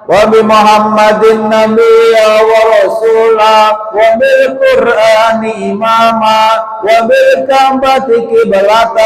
وبمحمد نبيا ورسولا وبالقرآن إماما وبالكعبة قبلة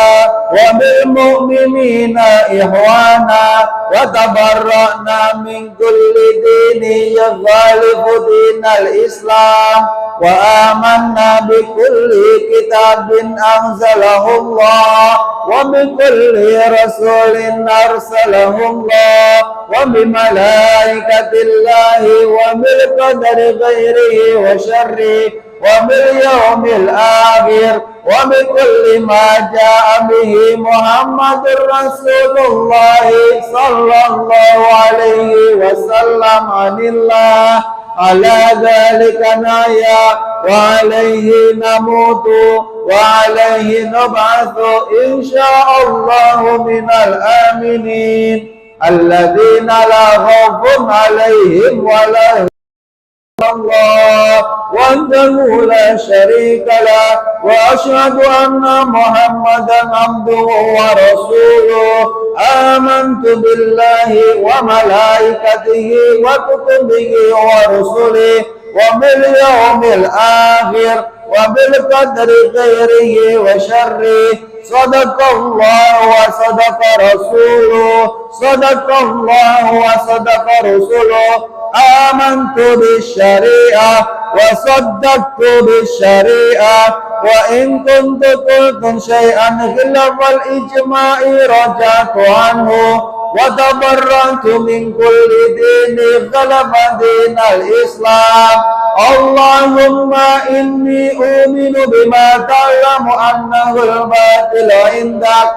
وبالمؤمنين إخوانا وتبرأنا من كل دين يخالف دين الإسلام وآمنا بكل كتاب أنزله الله وبكل رسول أرسله الله وبملائكة الله وبالقدر خيره وشره وباليوم الآخر وبكل ما جاء به محمد رسول الله صلى الله عليه وسلم عن الله على ذلك نحيا وعليه نموت وعليه نبعث إن شاء الله من الآمنين الذين لا خوف عليهم ولا الله وحده لا شريك له وأشهد أن محمدا عبده ورسوله آمنت بالله وملائكته وكتبه ورسله وباليوم الآخر وبالقدر خيره وشره صدق الله وصدق رسوله صدق الله وصدق رسوله آمنت بالشريعة وصدقت بالشريعة وإن كنت قلت شيئا خلاف الإجماع رجعت عنه وتبرأت من كل دين خلف دين الإسلام اللهم إني أؤمن بما تعلم أنه الباطل عندك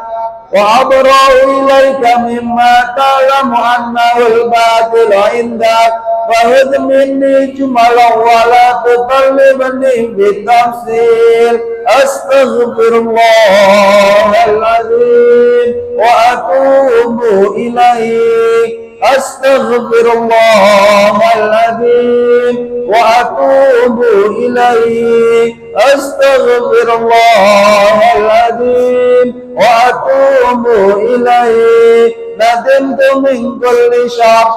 وأبرأ إليك مما تعلم أنه الباطل عندك فخذ مني جملا ولا تطلبني بالتفصيل أستغفر الله العظيم وأتوب إليه أستغفر الله العظيم وأتوب إليه أستغفر الله العظيم وأتوب إليه ندمت من كل شر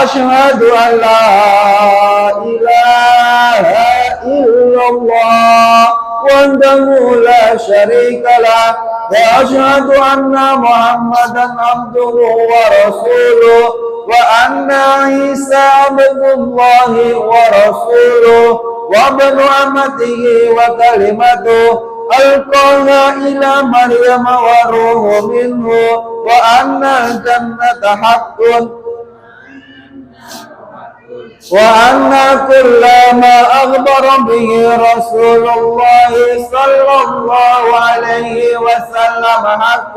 أشهد أن لا إله إلا الله وحده لا شريك له وأشهد أن محمدا عبده ورسوله وأن عيسى عبد الله ورسوله وابن أمته وكلمته ألقاها إلى مريم وروح منه وأن الجنة حق وأن كل ما أخبر به رسول الله صلى الله عليه وسلم حق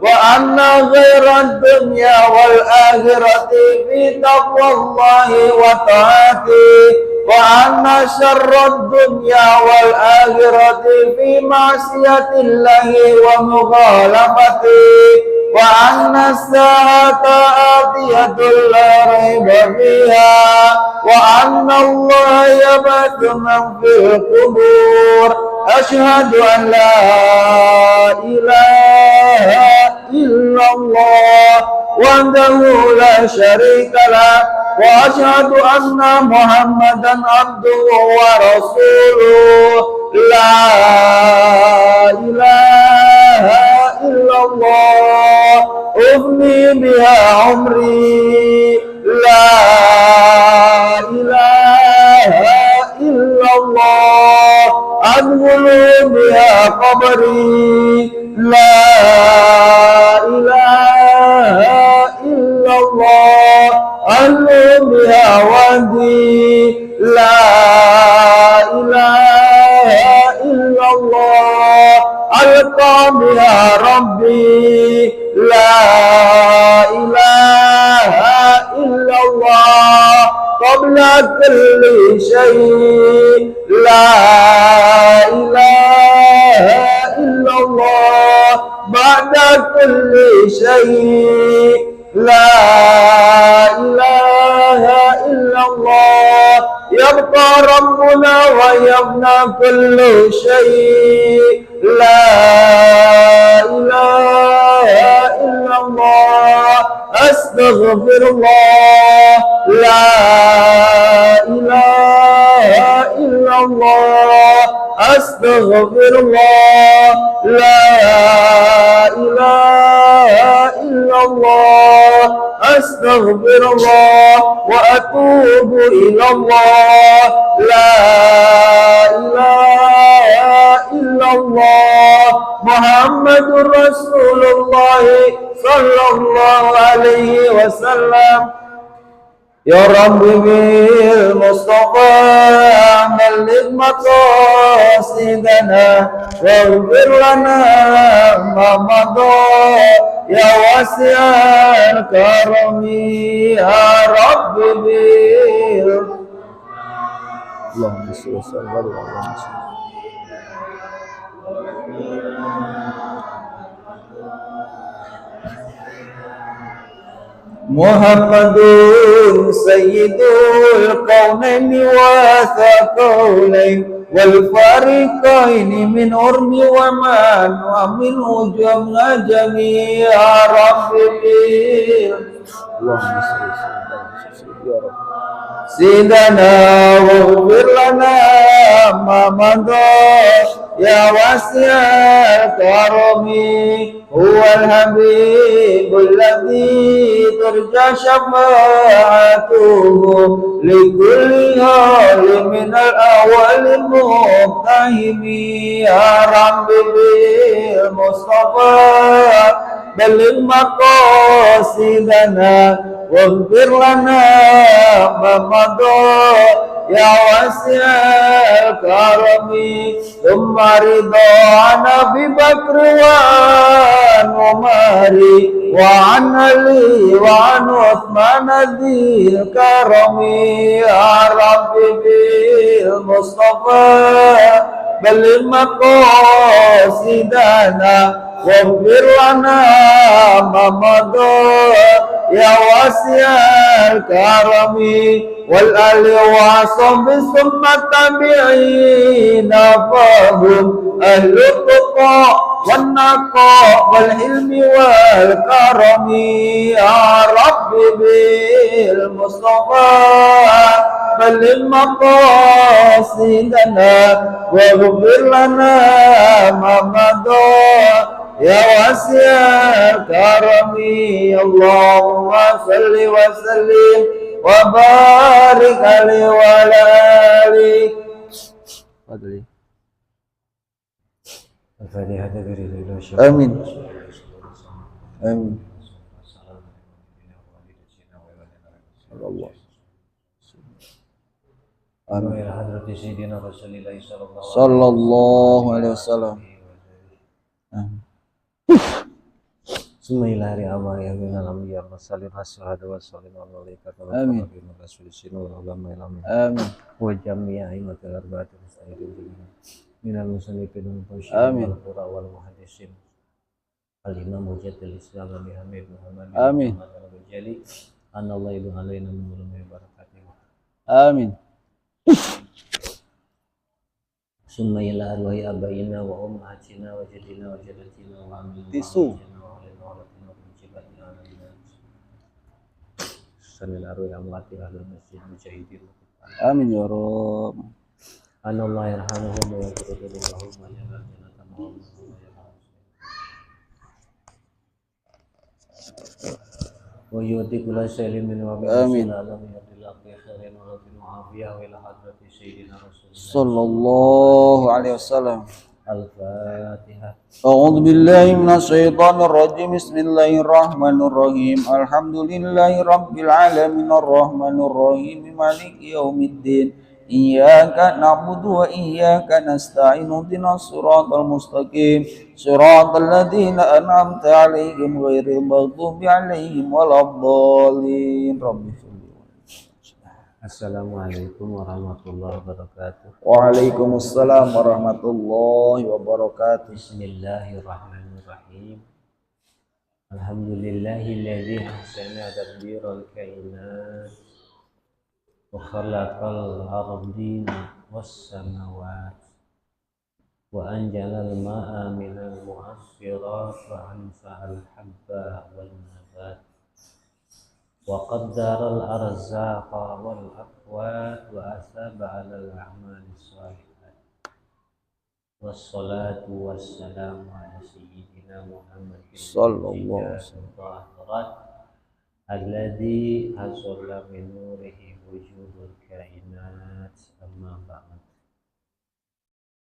وأن خير الدنيا والآخرة في تقوى الله وطاعته وأن شر الدنيا والآخرة في معصية الله ومخالفته وأن الساعة آتية لا ريب فيها وأن الله يبعث من في القبور أشهد أن لا إله إلا الله وحده لا شريك له وأشهد أن محمدا عبده ورسوله لا إله إلا الله أفني بها عمري لا إله إلا الله أدخل بها قبري لا إله إلا الله أهل بها وادي لا إله إلا الله ألقى بها ربي لا إله إلا الله قبل كل شيء لا إله إلا الله بعد كل شيء لا إله إلا الله يبقى ربنا ويبنى كل شيء لا إله إلا الله Astaghfirullah. La ilaha illallah. Astaghfirullah. La ilaha illallah. Astaghfirullah wa atubu ilallah. La ilaha illallah. Muhammadur Rasulullah sallallahu alaihi wasallam. Ya Rabbi bil Mustafa balligh maqasidana waghfir lana ma madha ya wasi'al karami ya Rabbi bil Allahumma shalli wa sallim ala Muhammadun sayyidul kaunaini wa thaqalain wal fariqaini min urmi wa man wa min ujamna jami'a rabbil Allahumma salli ya Rabb Sidana waghfir lana ma madha ya wasi'al karami huwal habibul ladzi turja syafa'atuhu likulli halim minal awal muqtahimi ya Rabbi bil Mustafa balligh maqasidana waghfir lana ma madha ya wasi'al karami thumma ridha an Abi Bakr wa Umari wa an Ali wa an Uthman dzil karami ya Rabbi bil Mustafa balligh maqasidana waghfir lana ma madha ya wasi'al karami wal ali wa sahbi summa tabi'ina fahum ahlu tuqa wan naqa wal ilmi wal karami ya Rabbi bil Mustafa balligh maqasidana waghfir lana ma madha ya wasi'al karami Allahumma salli wa sallim wa barik alaihi wa ala alihi fadli amin amin Allah amin sallallahu alaihi wasallam Bismillahirrahmanirrahim. Ya alam ya masalih hasyahada wa salim wa malaikat wa amin rasul sinu wa ulama ilmi amin wa jami'a aimatul arba'at mustahidin minal musannifin wal amin qura wal muhaddisin al imam mujaddid islam Abi Hamid Muhammad amin Jali anallahu idu alaina min ulumi barakatihi amin summa ila arwahi abaina wa ummahatina wa jaddina wa jaddatina wa amin tisu sanil arwah amwati ahlul masjid mujahidin amin ya Rabb anallahu yarhamuhum wa yaghfiru lahum wa yaj'al jannatan ma'wahum wa yu'ti kulla shay'in min wa amin alam yadillahu bi khairin wa rabbil afiyah wa ila hadrati sayyidina rasulullah sallallahu alaihi wasallam al-fatihah. A'udzu billahi minasyaitonir rajim. Bismillahirrahmanirrahim. Alhamdulillahi rabbil alamin arrahmanir rahim maliki yaumiddin. Iyyaka na'budu wa iyyaka nasta'in. Ihdinas siratal mustaqim. Siratal ladzina an'amta 'alaihim ghairil maghdubi 'alaihim waladdallin. Assalamualaikum warahmatullahi wabarakatuh. Waalaikumsalam warahmatullahi wabarakatuh. Bismillahirrahmanirrahim. Alhamdulillahilladzi ahsana tadbiral kainat wa khalaqal ardina was samawat wa anjalal ma'a minal mu'assirat wa anfa'al habba wan nabat wa qaddara al-arzaqa wal aqwat wa asaba 'ala al-a'mali shalihat. Wassalatu wassalamu ala sayyidina Muhammadin Sallallahu alaihi wasallam. alladzi hasala min nurihi wujudul kainat, amma ba'd.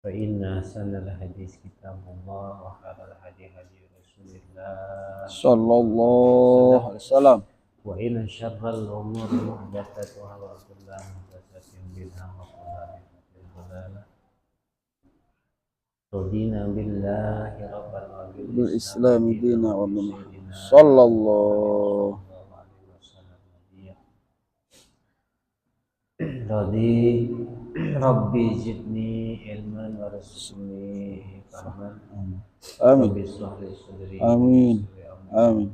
Fa inna sanal hadis kitabullah wa khairal hadi hadi Rasulillah Sallallahu alaihi wasallam. wa inna syarral umuri muhdatsatuha wa kullu muhdatsatin bid'ah wa kullu bid'atin dhalalah. Radina billahi rabban wa Bil Islam dina wa bi Muhammad sallallahu Radi Rabbi zidni ilman warzuqni fahman. amin. Rabbi ishrah li sadri. Amin. Amin.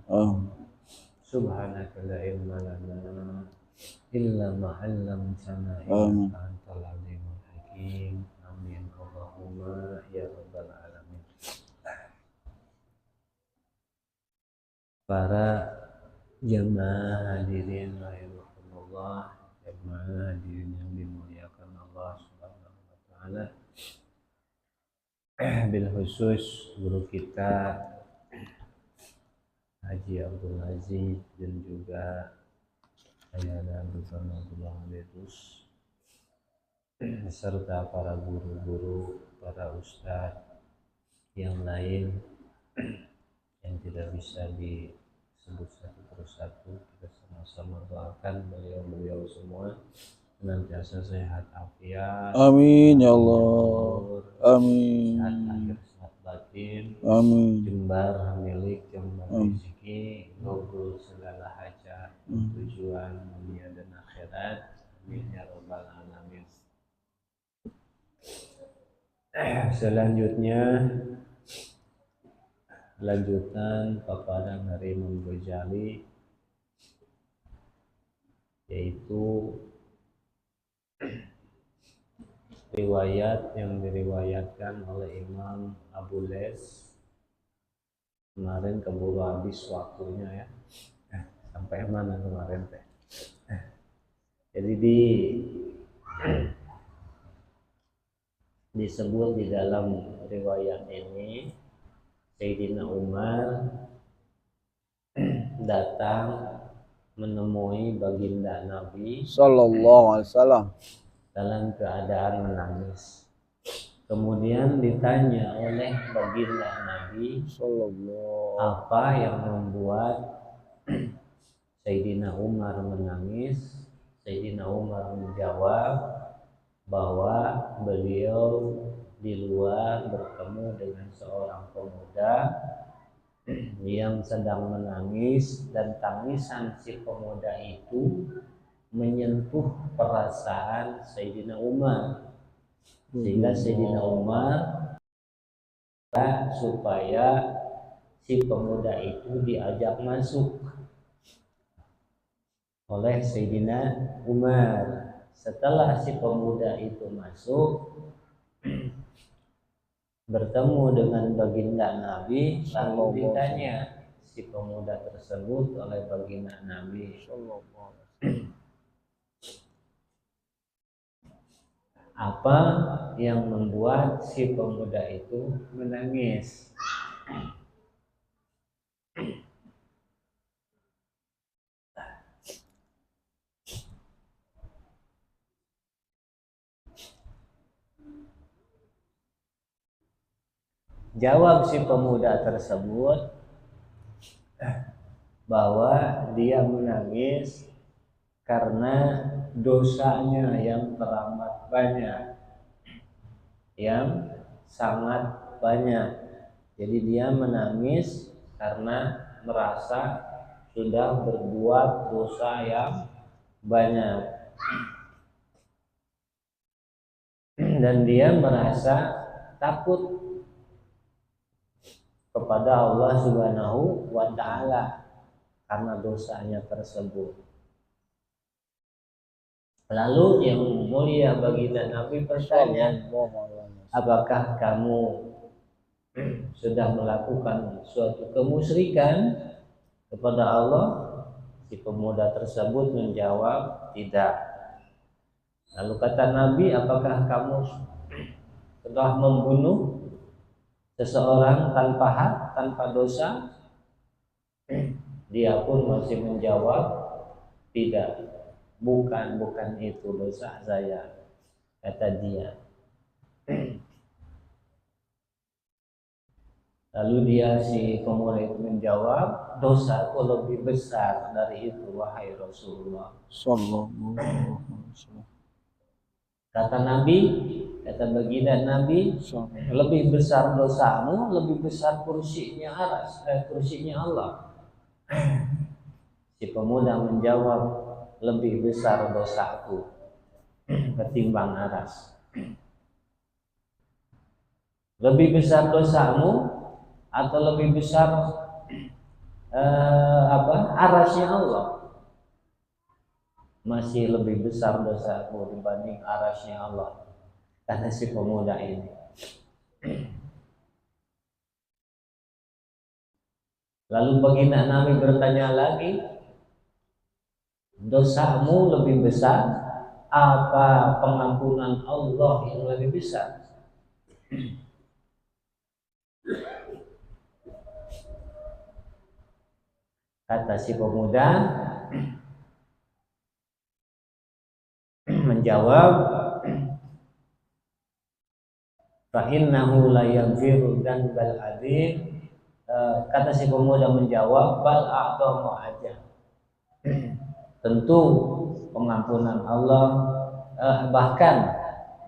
Amin. Subhanaka la ilma lana illa ma 'allamtana Amin. innaka antal alimul hakim. Amin Allahumma ya rabbal alamin. Para jemaah hadirin rahimakumullah, jemaah hadirin yang dimuliakan Allah Subhanahu wa taala. Bil khusus guru kita Haji Abdul Aziz dan juga Ayana Abdul Abdullah Alidus, serta para guru-guru, para ustadz yang lain yang tidak bisa disebut satu persatu. Kita sama-sama doakan beliau-beliau semua senantiasa sehat afiat. Amin ya Allah. Amin. Sehat lahir, sehat batin. Amin. Jembar milik, jembar rezeki, nurul segala hajat, tujuan dunia dan akhirat. Amin ya rabbal alamin. Selanjutnya lanjutan paparan dari Imam Ghazali, yaitu riwayat yang diriwayatkan oleh Imam Abu Les. Kemarin keburu habis waktunya ya. Sampai mana kemarin teh? Jadi disebut di dalam riwayat ini Sayyidina Umar datang menemui baginda Nabi Sallallahu alaihi wasallam dalam keadaan menangis. Kemudian ditanya oleh baginda Nabi, sallallahu apa yang membuat Sayyidina Umar menangis? Sayyidina Umar menjawab bahwa beliau di luar bertemu dengan seorang pemuda yang sedang menangis, dan tangisan si pemuda itu menyentuh perasaan Sayyidina Umar, sehingga Sayyidina Umar supaya si pemuda itu diajak masuk oleh Sayyidina Umar. Setelah si pemuda itu masuk bertemu dengan baginda Nabi, lalu ditanya si pemuda tersebut oleh baginda Nabi, apa yang membuat si pemuda itu menangis? Jawab si pemuda tersebut bahwa dia menangis karena dosanya yang teramat banyak, yang sangat banyak. Jadi dia menangis karena merasa sudah berbuat dosa yang banyak, dan dia merasa takut kepada Allah Subhanahu wa taala karena dosanya tersebut. Lalu yang mulia baginda Nabi bertanya, apakah kamu sudah melakukan suatu kemusyrikan? kepada Allah? Si pemuda tersebut menjawab, tidak. Lalu kata Nabi, apakah kamu telah membunuh seseorang tanpa hak, tanpa dosa? Dia pun masih menjawab, tidak, bukan itu dosa saya, kata dia. Lalu dia, si pemuda itu menjawab, dosaku lebih besar dari itu, wahai Rasulullah. Sallallahu alaihi wasallam. Kata Nabi, kata baginda Nabi, lebih besar dosamu, lebih besar kursinya kursinya Allah. Si pemuda menjawab, lebih besar dosaku ketimbang aras. Lebih besar dosamu atau lebih besar arasnya Allah? Masih lebih besar dosaku dibanding arasnya Allah, kata si pemuda ini. Lalu baginda Nabi bertanya lagi, dosamu lebih besar apa pengampunan Allah yang lebih besar? Kata si pemuda menjawab, fa innahu la yaghfiru dzanbal adzim. Kata si pemuda menjawab, bal a'dhamu aja. Tentu pengampunan Allah bahkan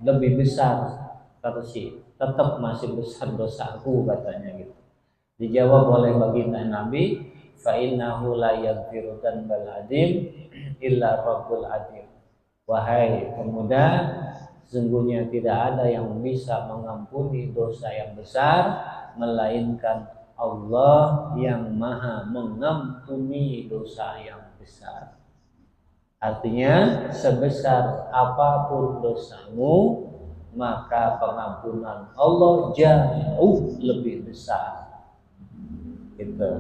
lebih besar, kata si, tetap masih besar dosaku, katanya gitu. Dijawab oleh baginda Nabi, fa innahu la yaghfiru dzanbal adzim illa rabbul adzim. Wahai pemuda, sesungguhnya tidak ada yang bisa mengampuni dosa yang besar melainkan Allah yang maha mengampuni dosa yang besar. Artinya, sebesar apapun dosamu, maka pengampunan Allah jauh lebih besar. Gitu.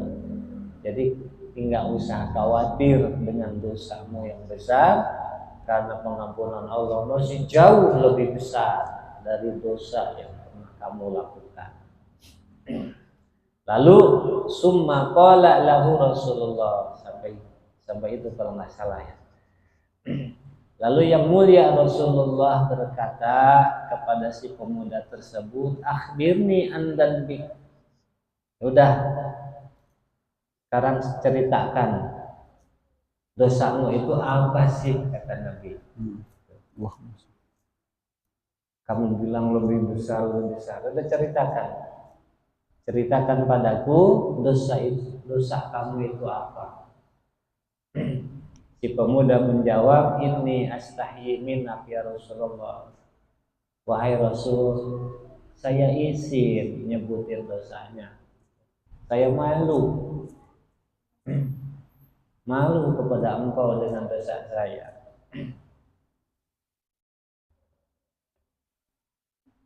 Jadi tidak usah khawatir dengan dosamu yang besar, karena pengampunan Allah masih jauh lebih besar dari dosa yang pernah kamu lakukan. Lalu summa qala lahu Rasulullah, sampai itu kalau nggak salah ya. Lalu yang mulia Rasulullah berkata kepada si pemuda tersebut, akhbirni an dzanbi. Udah, sekarang ceritakan dosamu itu apa sih, kata Nabi. Wah. Kamu bilang lebih besar. Udah ceritakan padaku dosa kamu itu apa. Si pemuda menjawab, inni astahyi minnak ya Rasulullah. Wahai Rasul, saya izin nyebutin dosanya. Saya malu kepada engkau dengan dosa saya.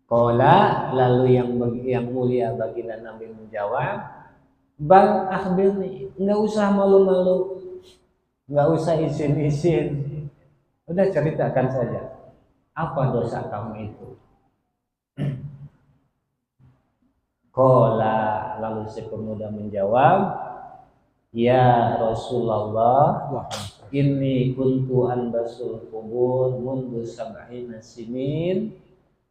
Qala, lalu yang mulia baginda Nabi menjawab, bal akhbirni, enggak usah malu-malu, enggak usah izin-izin, udah ceritakan saja apa dosa kamu itu. Qala, lalu si pemuda menjawab, ya Rasulullah, inni kuntu anbasul kubur mundu sab'ina sinin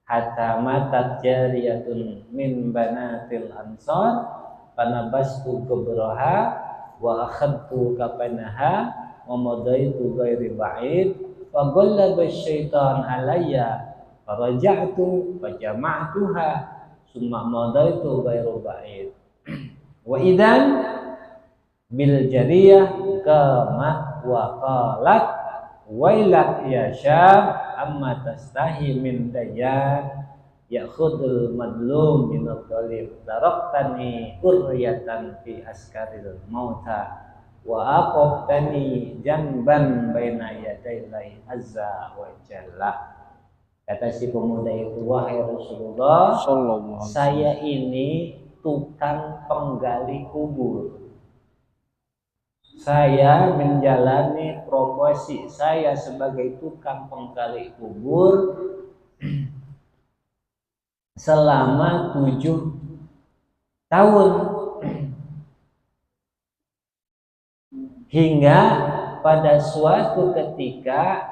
hatta matat jariyatun min banatil ansar fanabastu kubraha wa akhadtu kafanaha wa madaitu ghairi ba'id fa ghallaba syaitan alayya faraja'tu fa jama'tuha summa madaitu ghairu ba'id wa idan bil jariyah kama wa qalat wailak ya syab amma tastahi min dayyan ya'khudul madlum min adh-dhalim daraqtani urriyatan fi askaril mauta wa aqabtani janban baina yadayi azza wa jalla. Kata si pemuda itu, wahai Rasulullah, saya ini tukang penggali kubur. saya menjalani profesi saya sebagai tukang penggali kubur selama 7 tahun, hingga pada suatu ketika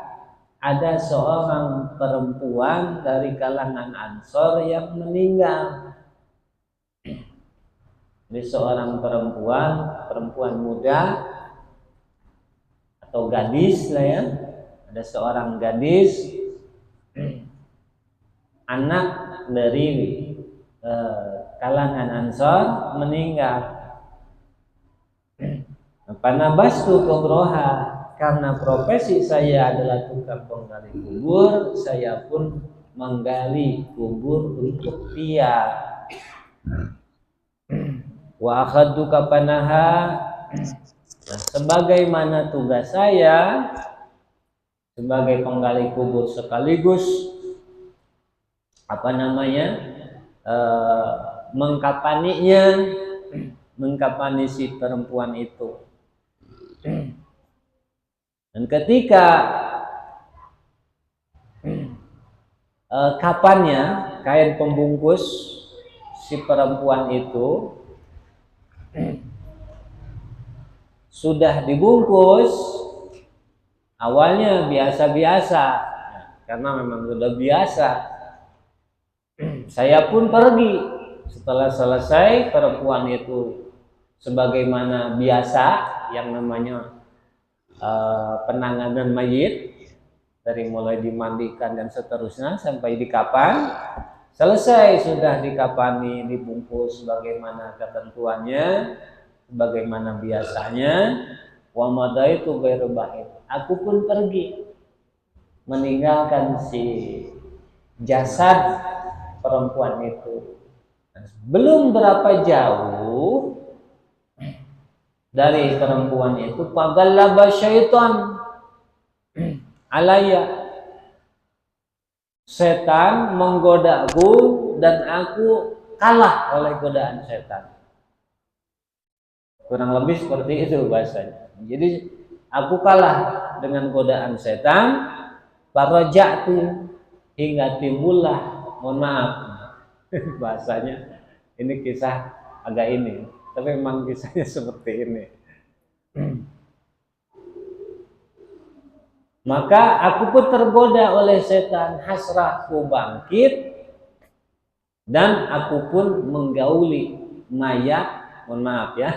ada seorang perempuan dari kalangan Ansor yang meninggal. Jadi seorang perempuan muda atau gadis lah ya, ada seorang gadis anak dari kalangan Ansor meninggal. Panabastu kubroha, karena profesi saya adalah tukang penggali kubur, saya pun menggali kubur untuk dia. Wa akhadtu kapanaha, sebagaimana tugas saya sebagai penggali kubur sekaligus mengkapani si perempuan itu. Dan ketika kapannya kain pembungkus si perempuan itu sudah dibungkus, awalnya biasa-biasa karena memang sudah biasa. Saya pun pergi setelah selesai perempuan itu sebagaimana biasa yang namanya penanganan mayit, dari mulai dimandikan dan seterusnya sampai dikapan. Selesai sudah dikapani, dibungkus sebagaimana ketentuannya, sebagaimana biasanya. Wa madaitu ghairu ba'id, aku pun pergi meninggalkan si jasad perempuan itu. Belum berapa jauh dari perempuan itu, pagallaba syaitan alaya, setan menggodaku dan aku kalah oleh godaan setan. Kurang lebih seperti itu bahasanya. Jadi aku kalah dengan godaan setan, faraja'tu, hingga timbullah, mohon maaf bahasanya ini kisah agak ini, tapi memang kisahnya seperti ini. Maka aku pun tergoda oleh setan, hasrahku bangkit, dan aku pun menggauli mayat, mohon maaf ya,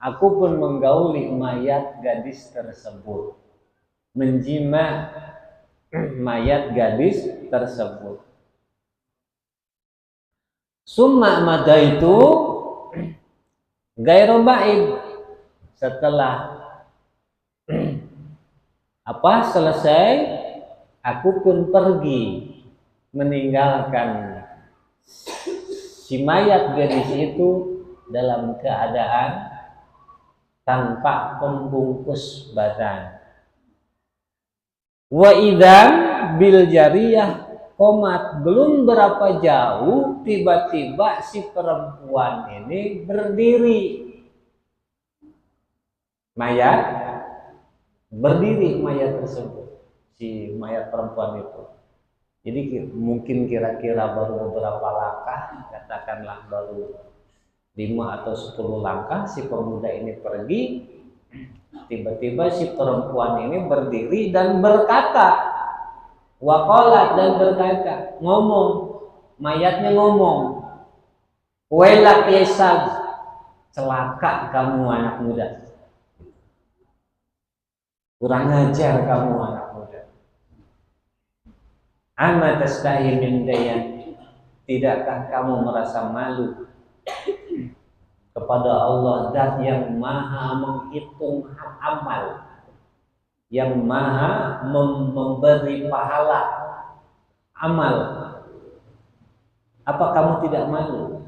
aku pun menggauli mayat gadis tersebut, menjima mayat gadis tersebut. Summa madaitu ghairu ba'id, setelah selesai, aku pun pergi meninggalkan si mayat gadis itu dalam keadaan tanpa pembungkus badan. Wa idzan bil jariyah komat, belum berapa jauh tiba-tiba si perempuan ini berdiri, mayat berdiri, mayat tersebut, si mayat perempuan itu. Jadi mungkin kira-kira baru beberapa langkah, katakanlah baru 5 atau 10 langkah si pemuda ini pergi, tiba-tiba si perempuan ini berdiri dan berkata, waqalat, dan berkata, ngomong, mayatnya ngomong, wailak yasab, celaka kamu anak muda, kurang ajar kamu anak muda. Ama tastahi min dayan, tidakkah kamu merasa malu kepada Allah, zat yang maha menghitung amal, yang maha memberi pahala amal. Apa kamu tidak malu?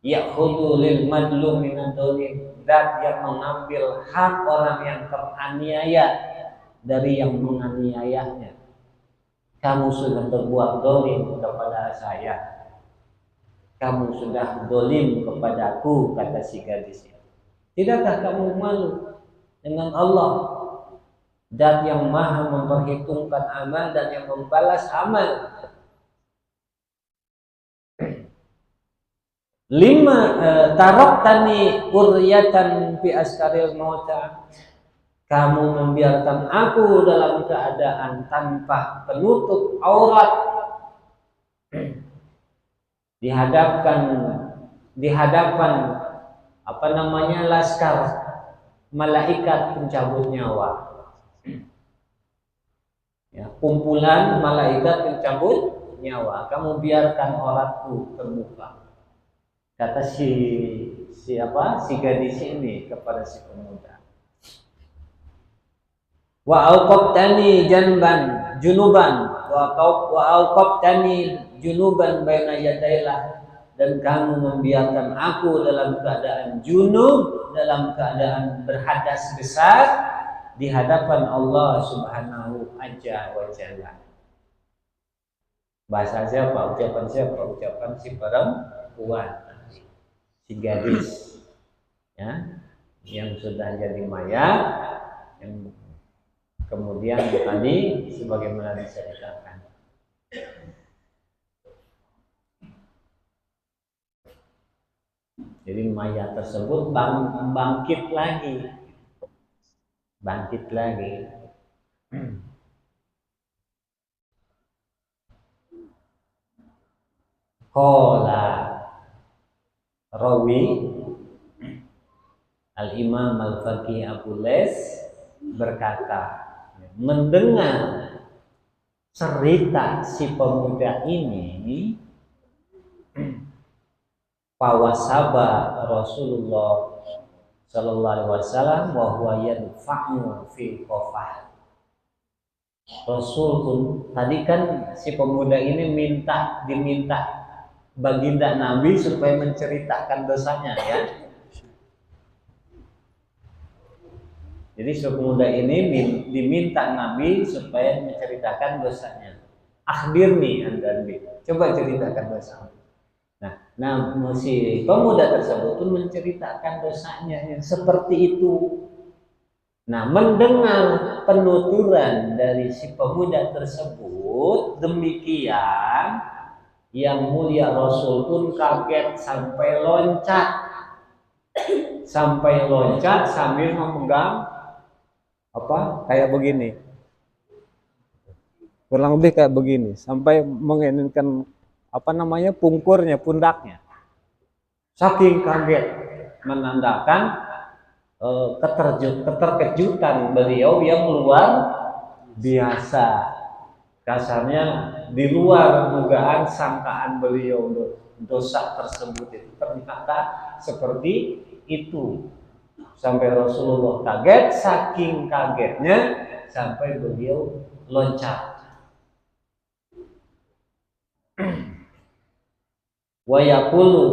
Ya'khudhu lil madlum minad dhalim, zat yang mengambil hak orang yang teraniaya dari yang menganiayanya. Kamu sudah berbuat dolim kepada saya, kamu sudah dolim kepadaku, kata si gadis. Tidakkah kamu malu dengan Allah, Zat yang maha memperhitungkan amal dan yang membalas amal? Lima taraktani quryatan fi askaril mauta. Kamu membiarkan aku dalam keadaan tanpa penutup aurat di hadapan laskar malaikat pencabut nyawa. Ya, kumpulan malaikat pencabut nyawa. Kamu biarkan auratku terbuka. Kata si gadis ini kepada si pemuda. Wa auqabtani junuban wa auqabtani junuban baina yadailah, dan kamu membiarkan aku dalam keadaan junub, dalam keadaan berhadas besar di hadapan Allah Subhanahu wa Jalla. Bahasa siapa? Ucapan siapa? Ucapan si perempuan, si gadis, ya, yang sudah jadi mayat, yang kemudian tadi sebagaimana diceritakan. Jadi mayat tersebut bangkit lagi. Qala rawi Al-Imam Al-Faqih Abu Les berkata, mendengar cerita si pemuda ini, fawasaba Rasulullah sallallahu alaihi wasallam wa huwa yadfa'u fi qafah. Rasul pun tadi kan si pemuda ini diminta baginda Nabi supaya menceritakan dosanya, ya. Jadi si pemuda ini diminta Nabi supaya menceritakan dosanya. Akhbirni anda Nabi, coba ceritakan dosamu. Nah, si pemuda tersebut pun menceritakan dosanya yang seperti itu. Nah, mendengar penuturan dari si pemuda tersebut demikian, yang mulia Rasul pun kaget sampai loncat sambil memegang kayak begini, kurang lebih kayak begini, sampai menginginkan pundaknya, saking kaget, menandakan keterkejutan beliau yang luar biasa. Kasarnya di luar dugaan sangkaan beliau, dosa tersebut itu ternyata seperti itu. Sampai Rasulullah kaget, saking kagetnya sampai beliau loncat. Wa yaqulu,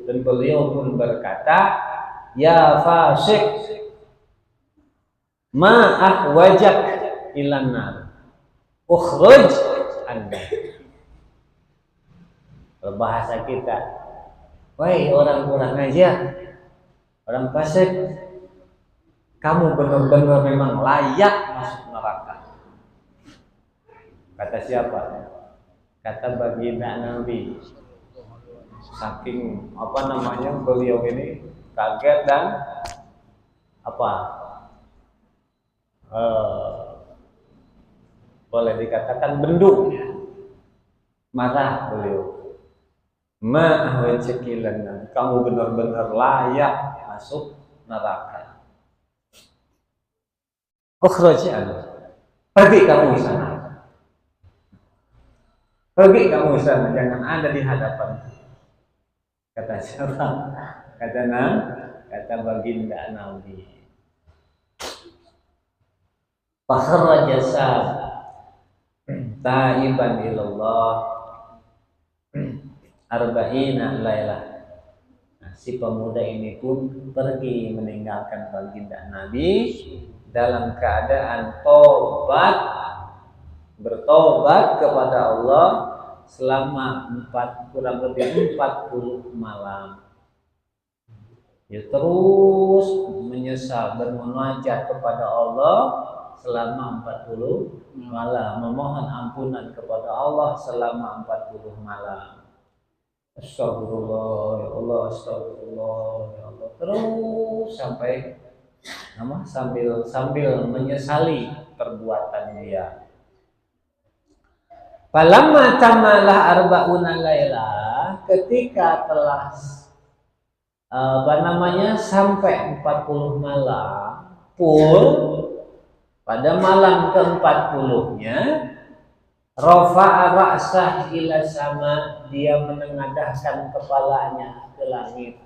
dan beliau pun berkata, ya fasik, ma ahwajak ilan nar, ukhruj anna. Bahasa kita, wahai orang kurang ajar, orang fasik, kamu benar-benar memang layak masuk neraka. Kata siapa? Kata baginda Nabi. Saking beliau ini kaget dan boleh dikatakan bendung, marah beliau. Ma'ahwajakilan, kamu benar-benar layak masuk neraka. Ukhruj anna, pergi kamu sana. Pergi kamu sana, jangan ada di hadapan. Kata siapa? Kata baginda Nabi. Fakhraja taiban ilallah arba'ina lailah. Nah, si pemuda ini pun pergi meninggalkan baginda Nabi dalam keadaan bertobat kepada Allah selama kurang lebih 40 malam. Ya terus menyesal bermunajat kepada Allah selama 40 malam, memohon ampunan kepada Allah selama 40 malam. Astagfirullah ya Allah, astagfirullah ya Allah, terus sampai sambil menyesali perbuatan dia. Falamma tamalah arba'una laila, ketika telah sampai 40 malam full, pada malam ke-40-nya rafa'a ra'sah ila sama, dia menengadahkan kepalanya ke langit.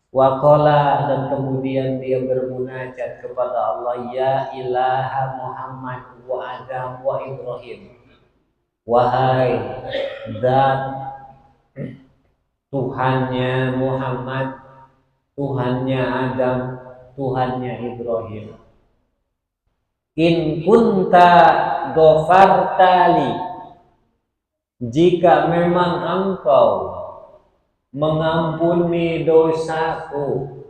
Wa qala, dan kemudian dia bermunajat kepada Allah, ya ilaha Muhammad wa Adam wa Ibrahim, wahai zat Tuhannya Muhammad, Tuhannya Adam, Tuhannya Ibrahim. In kunta ghafartali, jika memang engkau mengampuni dosaku,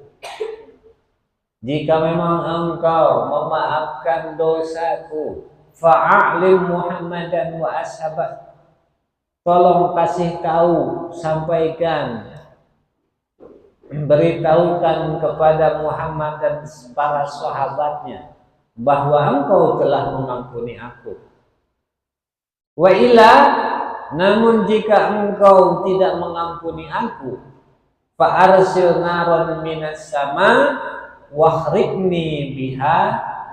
jika memang engkau memaafkan dosaku, fa'alim Muhammadan wa ashabah, tolong kasih tahu, sampaikan, beritahukan kepada Muhammad dan para sahabatnya bahwa engkau telah mengampuni aku. Wa illa, namun jika engkau tidak mengampuni aku, fa arsil naron minas sama wahriqni biha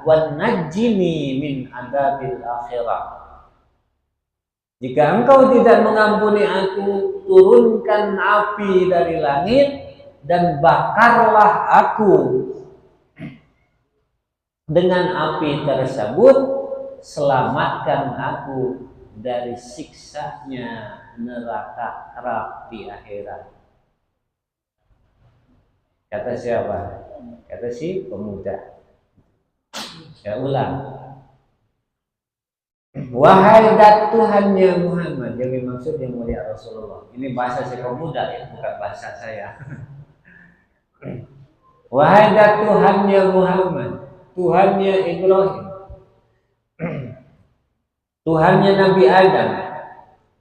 wan najjini min adabil akhirah. Jika engkau tidak mengampuni aku, turunkan api dari langit dan bakarlah aku dengan api tersebut, selamatkan aku dari siksanya neraka kerap di akhirat. Kata siapa? Kata si pemuda. Ya ulang. Wahai dat Tuhannya Muhammad, yang dimaksud yang mulia Rasulullah. Ini bahasa si pemuda ya, bukan bahasa saya. Wahai dat Tuhannya Muhammad, Tuhannya Ibrahim, Tuhannya Nabi Adam,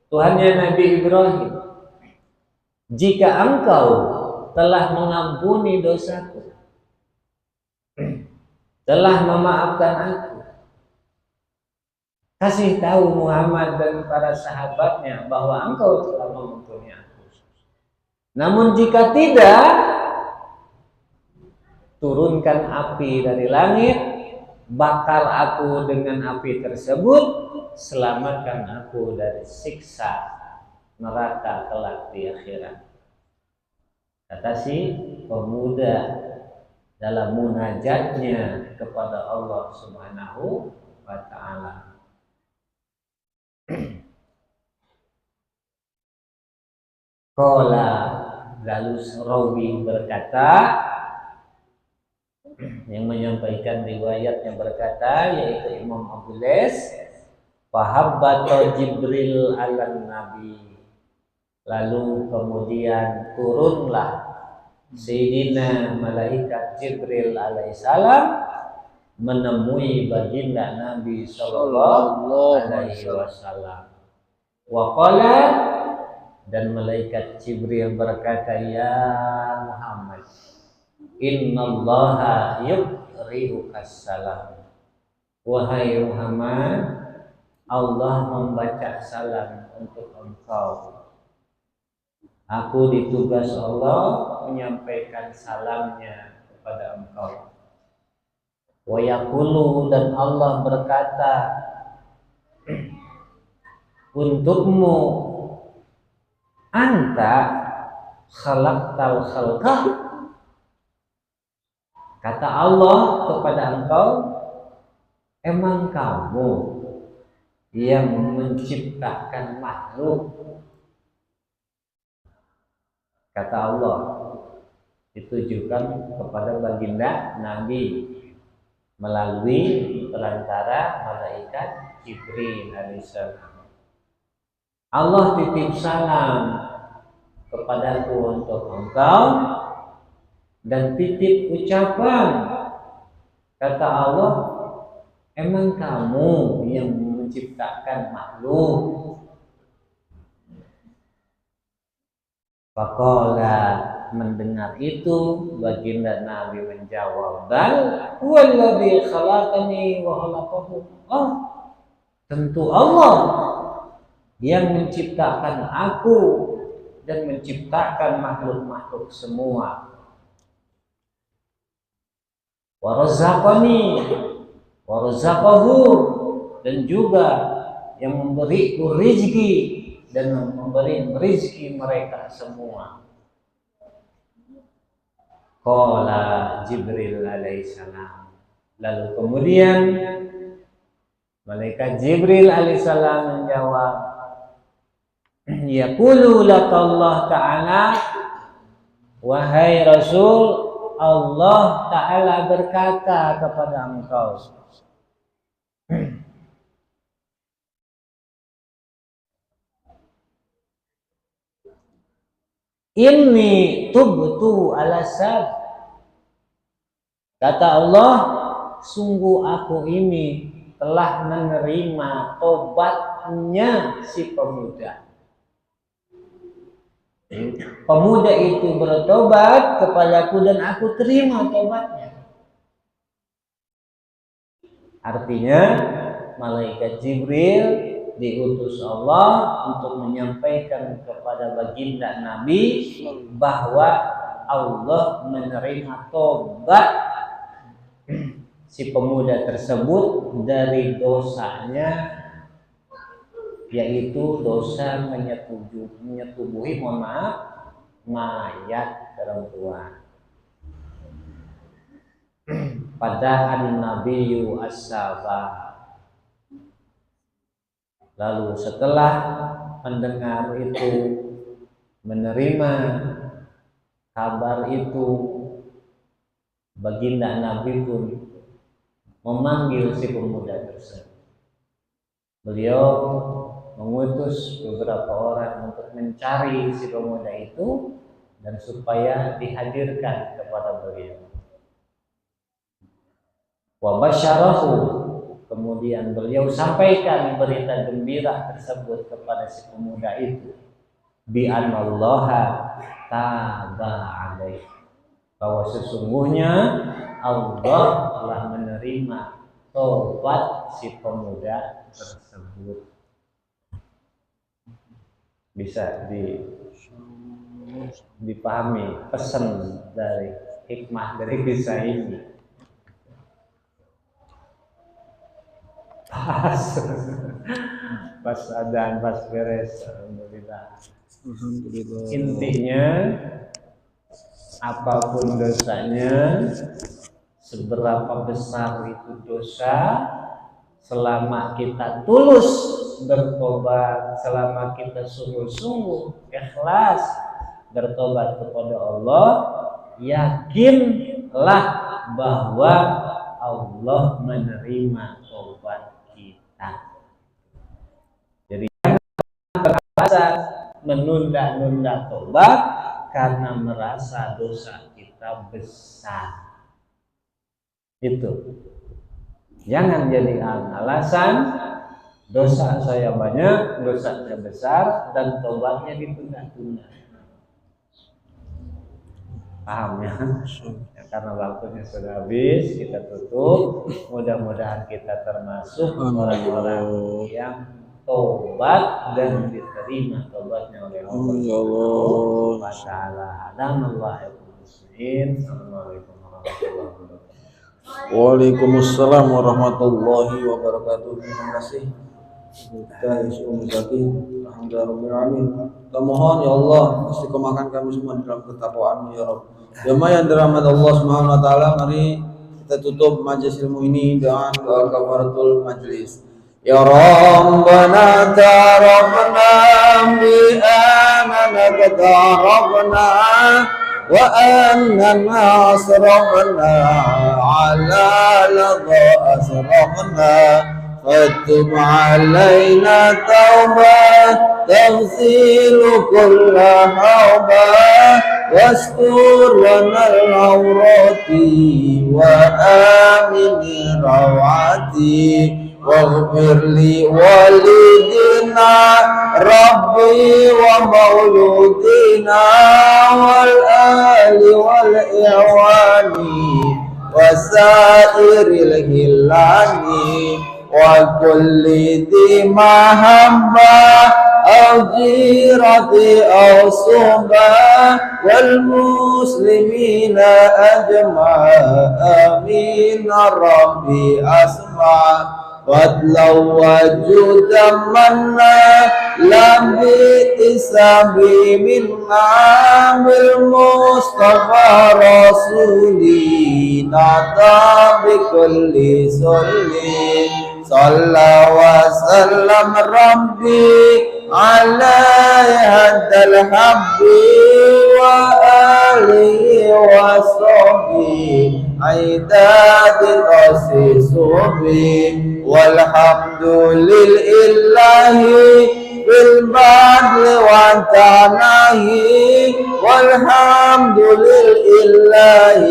Tuhannya Nabi Ibrahim, jika engkau telah mengampuni dosaku, telah memaafkan aku, kasih tahu Muhammad dan para sahabatnya bahwa engkau telah mengampuni aku. Namun jika tidak, turunkan api dari langit, bakar aku dengan api tersebut, selamatkan aku dari siksa neraka kelak di akhirat. Kata si pemuda dalam munajatnya kepada Allah Subhanahu wa ta'ala. Qala, lalu rawi berkata, yang menyampaikan riwayat yang berkata yaitu Imam Abu Les, fahabbata Jibril ala Nabi, lalu kemudian turunlah Sayyidina malaikat Jibril alaihissalam menemui baginda Nabi sallallahu alaihi wasallam. Wa qala, dan malaikat Jibril berkata, ya Muhammad, innallaha yuqri'ukas salam. Wahai Muhammad, Allah membaca salam untuk engkau. Aku ditugas Allah menyampaikan salamnya kepada engkau. Wa yaqulu, dan Allah berkata untukmu, anta khalaqtal khalqa. Kata Allah kepada engkau, emang kamu yang menciptakan makhluk? Kata Allah ditujukan kepada baginda Nabi melalui perantara malaikat Jibril alaihissalam. Allah titip salam kepadaku untuk engkau, dan titip ucapan. Kata Allah, emang kamu yang menciptakan makhluk? Faqala, mendengar itu baginda Nabi menjawab, bal huwallazi khalaqani wa khalaqahu. Oh, tentu Allah yang menciptakan aku dan menciptakan makhluk-makhluk semua. Wa razaqani wa razaqahu, dan juga yang memberiku rezeki dan memberi rezeki mereka semua. Qala Jibril alaihissalam, lalu kemudian malaikat Jibril alaihissalam menjawab, yaqulu lakallah ta'ala, wahai Rasul, Allah Ta'ala berkata kepada engkau, inni tubtu ala sad. Kata Allah, sungguh aku ini telah menerima tobatnya si pemuda. Pemuda itu bertobat kepadaku dan aku terima tobatnya. Artinya malaikat Jibril diutus Allah untuk menyampaikan kepada baginda Nabi bahwa Allah menerima tobat si pemuda tersebut dari dosanya, yaitu dosa menyetubuhi mayat perempuan. Padahal Nabiyyu as-sabah. Lalu setelah pendengar itu menerima kabar itu, baginda Nabi pun memanggil si pemuda tersebut. Beliau mengutus beberapa orang untuk mencari si pemuda itu dan supaya dihadirkan kepada beliau. Wa basyarahu, kemudian beliau sampaikan berita gembira tersebut kepada si pemuda itu, bi anallaha taba alaihi, bahwa sesungguhnya Allah telah menerima tobat si pemuda tersebut. Bisa dipahami pesan dari hikmah dari kisah ini. Pas adzan, pas beres, alhamdulillah. Intinya apapun dosanya, seberapa besar itu dosa, selama kita tulus bertobat, selama kita sungguh-sungguh ikhlas bertobat kepada Allah, yakinlah bahwa Allah menerima tobat kita. Jadi jangan merasa menunda-nunda tobat karena merasa dosa kita besar. Itu jangan jadi alasan dosa saya banyak, dosa saya besar, dan tobatnya ditunda-tunda. Paham ya? Karena waktunya sudah habis, kita tutup. Mudah-mudahan kita termasuk orang-orang yang tobat dan diterima tobatnya oleh Allah Subhanahu wa ta'ala. Assalamualaikum warahmatullahi wabarakatuh. Waalaikumsalam warahmatullahi wabarakatuh. Terima kasih. Alhamdulillah. Kita mohon ya Allah, istiqomahkan kami semua dalam ketakwaan ya Rabb. Jemaah yang dirahmati Allah Subhanahu wa taala, mari kita tutup majelis ilmu ini dengan doa kafaratul majlis. Ya Rabbana tarafna bi anana tarafna wa annana asrafna ala ladha asrafna fatub alaina tauba تغسل كل حوبة واستر لنا العورات وآمن روعتي واغفر لوالدينا ربي ومولودينا والآل والإعوان وسائر الهلان وكل ذي محبة أو جيرة أو صحبة والمسلمين أجمع آمين ربي أسمع فضلا وجودا منا لم بإسابي منا بالمصطفى رسولي نعطى بكل سلي صلى وسلم ربي على هدى الحب وآله وصحبه عداد قصيص به والحمد لله بالبدل والتعناه والحمد لله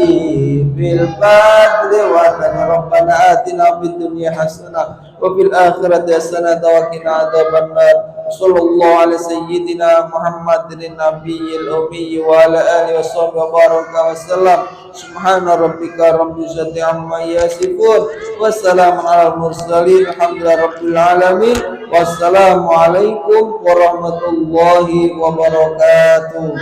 بالبدل والتعناه ربنا آتنا في الدنيا حسنة وفي الآخرة حسنة وقنا عذاب النار صلى الله على سيدنا محمد النبي الأمي وعلى آله وصحبه وبارك وسلم سبحان ربك رب العزة عما يصفون والسلام على المرسلين الحمد لله رب العالمين والسلام عليكم ورحمة الله وبركاته.